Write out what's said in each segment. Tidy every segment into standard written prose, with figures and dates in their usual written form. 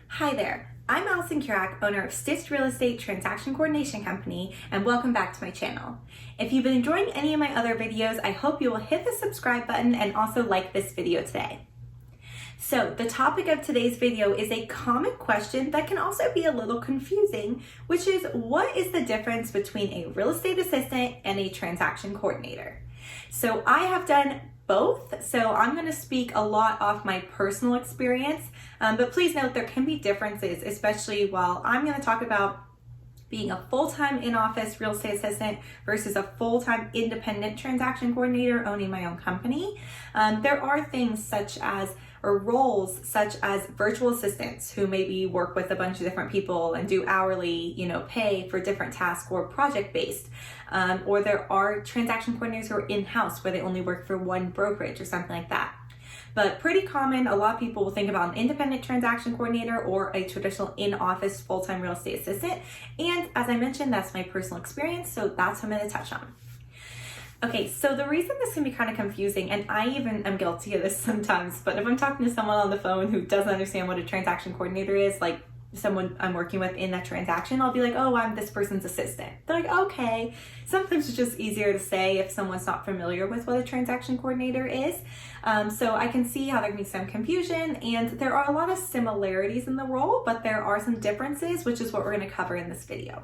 Hi there, I'm Allison Kurak, owner of Stitched Real Estate Transaction Coordination Company, and welcome back to my channel. If you've been enjoying any of my other videos, I hope you will hit the subscribe button and also like this video today. So the topic of today's video is a common question that can also be a little confusing, which is what is the difference between a real estate assistant and a transaction coordinator? So I have done both, so I'm going to speak a lot off my personal experience, but please note there can be differences, especially while I'm going to talk about being a full-time in-office real estate assistant versus a full-time independent transaction coordinator owning my own company. There are things such as, or roles such as virtual assistants who maybe work with a bunch of different people and do hourly, pay for different tasks or project-based. Or there are transaction coordinators who are in-house where they only work for one brokerage or something like that. But pretty common, a lot of people will think about an independent transaction coordinator or a traditional in-office full-time real estate assistant. And as I mentioned, that's my personal experience, so that's what I'm going to touch on. Okay, so the reason this can be kind of confusing, and I even am guilty of this sometimes, but if I'm talking to someone on the phone who doesn't understand what a transaction coordinator is, like someone I'm working with in that transaction, I'll be like, oh, I'm this person's assistant. They're like, okay. Sometimes it's just easier to say if someone's not familiar with what a transaction coordinator is. So I can see how there can be some confusion, and there are a lot of similarities in the role, but there are some differences, which is what we're going to cover in this video.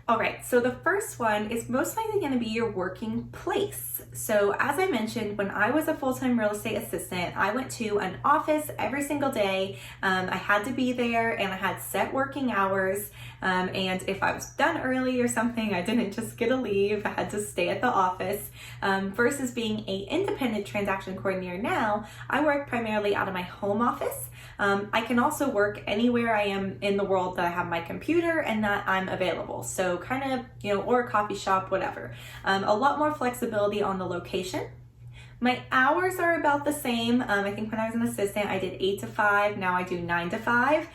All right, so the first one is most likely going to be your working place. So as I mentioned, when I was a full-time real estate assistant, I went to an office every single day. I had to be there and I had set working hours. And if I was done early or something, I didn't just get a leave. I had to stay at the office. Versus being an independent transaction coordinator now, I work primarily out of my home office. I can also work anywhere I am in the world that I have my computer and that I'm available. So kind of, or a coffee shop, whatever. A lot more flexibility on the location. My hours are about the same. I think when I was an assistant, I did 8 to 5. Now I do 9 to 5.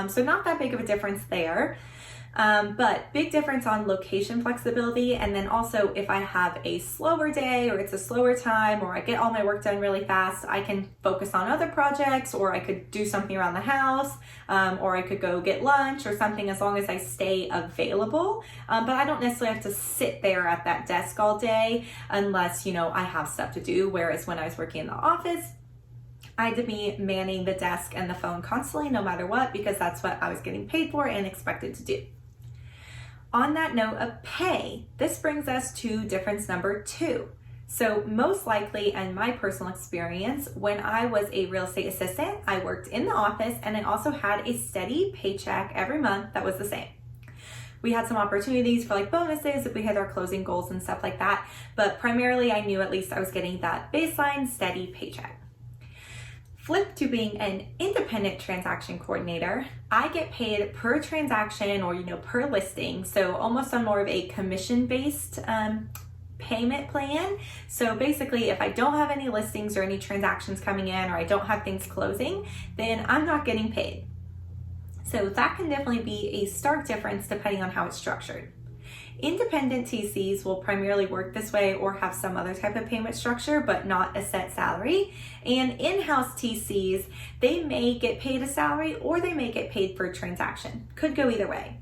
So not that big of a difference there. But big difference on location flexibility. And then also if I have a slower day or it's a slower time or I get all my work done really fast, I can focus on other projects, or I could do something around the house, or I could go get lunch or something, as long as I stay available. But I don't necessarily have to sit there at that desk all day unless, I have stuff to do. Whereas when I was working in the office, I had to be manning the desk and the phone constantly, no matter what, because that's what I was getting paid for and expected to do. On that note of pay, this brings us to difference number 2. So most likely, in my personal experience, when I was a real estate assistant, I worked in the office and I also had a steady paycheck every month that was the same. We had some opportunities for like bonuses if we hit our closing goals and stuff like that, but primarily I knew at least I was getting that baseline steady paycheck. Flip to being an independent transaction coordinator, I get paid per transaction or, per listing. So almost on more of a commission-based payment plan. So basically, if I don't have any listings or any transactions coming in, or I don't have things closing, then I'm not getting paid. So that can definitely be a stark difference depending on how it's structured. Independent TCs will primarily work this way or have some other type of payment structure, but not a set salary. And in-house TCs, they may get paid a salary or they may get paid per transaction. Could go either way.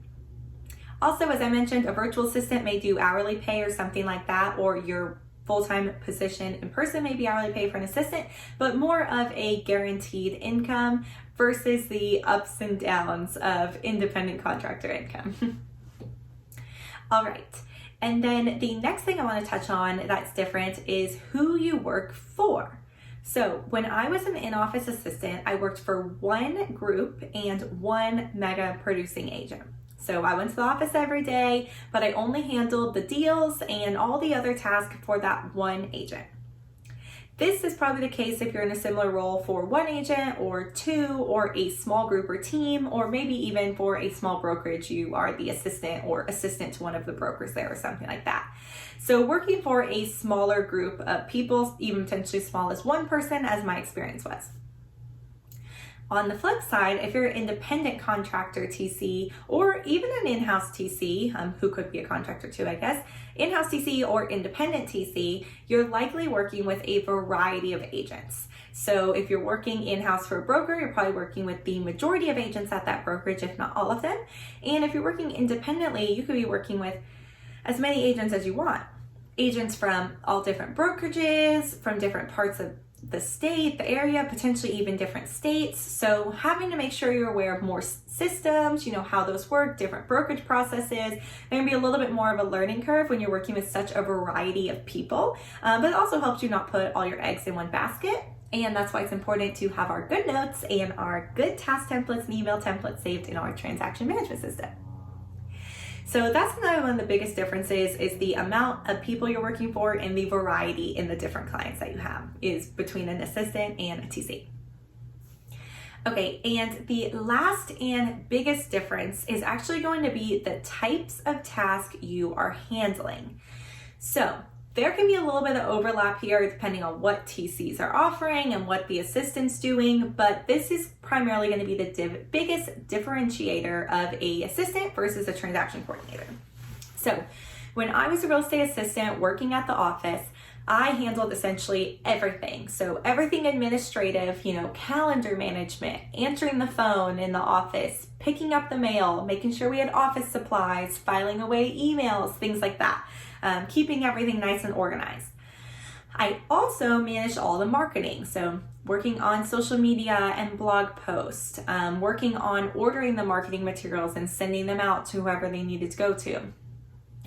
Also, as I mentioned, a virtual assistant may do hourly pay or something like that, or your full-time position in person may be hourly pay for an assistant, but more of a guaranteed income versus the ups and downs of independent contractor income. All right, and then the next thing I want to touch on that's different is who you work for. So when I was an in-office assistant, I worked for one group and one mega producing agent. So I went to the office every day, but I only handled the deals and all the other tasks for that one agent. This is probably the case if you're in a similar role for one agent or two, or a small group or team, or maybe even for a small brokerage, you are the assistant or assistant to one of the brokers there or something like that. So working for a smaller group of people, even potentially small as one person, as my experience was. On the flip side, if you're an independent contractor TC or even an in-house TC, who could be a contractor too, I guess, in-house TC or independent TC, you're likely working with a variety of agents. So if you're working in-house for a broker, you're probably working with the majority of agents at that brokerage, if not all of them. And if you're working independently, you could be working with as many agents as you want. Agents from all different brokerages, from different parts of the state, the area, potentially even different states. So having to make sure you're aware of more systems, you know, how those work, different brokerage processes, there can be a little bit more of a learning curve when you're working with such a variety of people, but it also helps you not put all your eggs in one basket. And that's why it's important to have our good notes and our good task templates and email templates saved in our transaction management system. So that's another one of the biggest differences is the amount of people you're working for and the variety in the different clients that you have is between an assistant and a TC. Okay, and the last and biggest difference is actually going to be the types of tasks you are handling. So there can be a little bit of overlap here depending on what TCs are offering and what the assistant's doing, but this is primarily going to be the biggest differentiator of a assistant versus a transaction coordinator. So when I was a real estate assistant working at the office, I handled essentially everything. So everything administrative, you know, calendar management, answering the phone in the office, picking up the mail, making sure we had office supplies, filing away emails, things like that. Keeping everything nice and organized. I also managed all the marketing, so working on social media and blog posts, working on ordering the marketing materials and sending them out to whoever they needed to go to.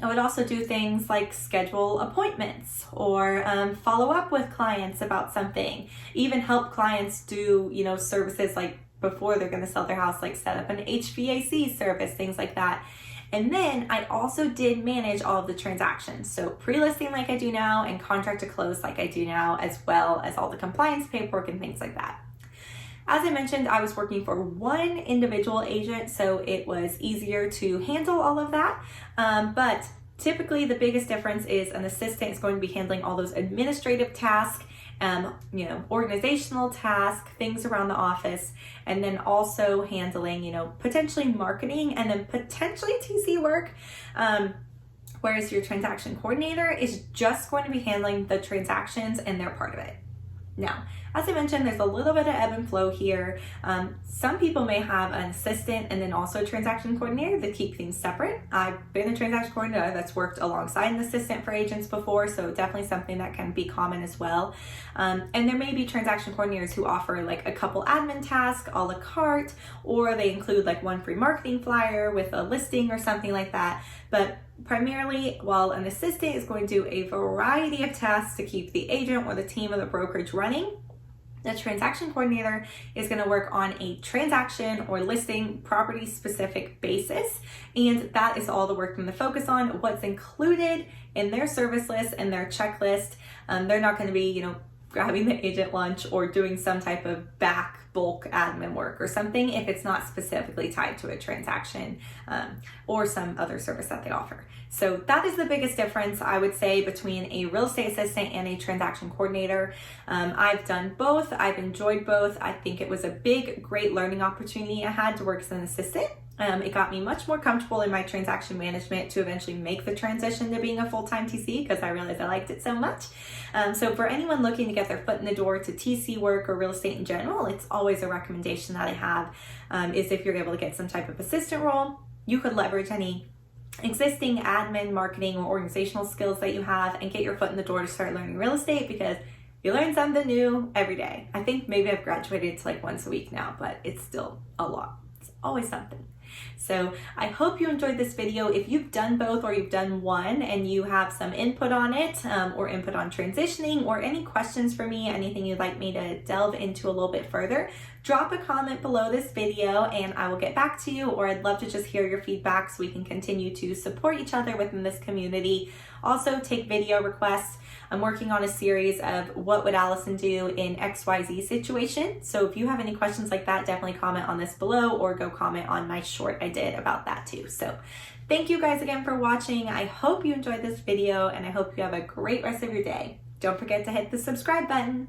I would also do things like schedule appointments or follow up with clients about something, even help clients do, you know, services like before they're going to sell their house, like set up an HVAC service, things like that. And then I also did manage all of the transactions. So pre-listing like I do now and contract to close like I do now, as well as all the compliance paperwork and things like that. As I mentioned, I was working for one individual agent, so it was easier to handle all of that. But typically the biggest difference is an assistant is going to be handling all those administrative tasks, you know, organizational tasks, things around the office, and then also handling, you know, potentially marketing and then potentially TC work. Whereas your transaction coordinator is just going to be handling the transactions and they're part of it. Now, as I mentioned, there's a little bit of ebb and flow here. Some people may have an assistant and then also a transaction coordinator that keep things separate. I've been a transaction coordinator that's worked alongside an assistant for agents before, so definitely something that can be common as well. And there may be transaction coordinators who offer like a couple admin tasks a la carte, or they include like one free marketing flyer with a listing or something like that. But primarily, while an assistant is going to do a variety of tasks to keep the agent or the team of the brokerage running, the transaction coordinator is going to work on a transaction or listing property specific basis. And that is all the work I'm going to focus on, what's included in their service list and their checklist. They're not going to be, you know, grabbing the agent lunch or doing some type of bulk admin work or something if it's not specifically tied to a transaction or some other service that they offer. So that is the biggest difference, I would say, between a real estate assistant and a transaction coordinator. I've done both. I've enjoyed both. I think it was a great learning opportunity I had to work as an assistant. It got me much more comfortable in my transaction management to eventually make the transition to being a full-time TC because I realized I liked it so much. So for anyone looking to get their foot in the door to TC work or real estate in general, it's always a recommendation that I have is if you're able to get some type of assistant role, you could leverage any existing admin, marketing, or organizational skills that you have and get your foot in the door to start learning real estate because you learn something new every day. I think maybe I've graduated to like once a week now, but it's still a lot. It's always something. So I hope you enjoyed this video. If you've done both or you've done one and you have some input on it or input on transitioning or any questions for me, anything you'd like me to delve into a little bit further, drop a comment below this video and I will get back to you, or I'd love to just hear your feedback so we can continue to support each other within this community. Also take video requests. I'm working on a series of what would Allison do in XYZ situation. So if you have any questions like that, definitely comment on this below or go comment on my short I did about that too. So thank you guys again for watching. I hope you enjoyed this video and I hope you have a great rest of your day. Don't forget to hit the subscribe button.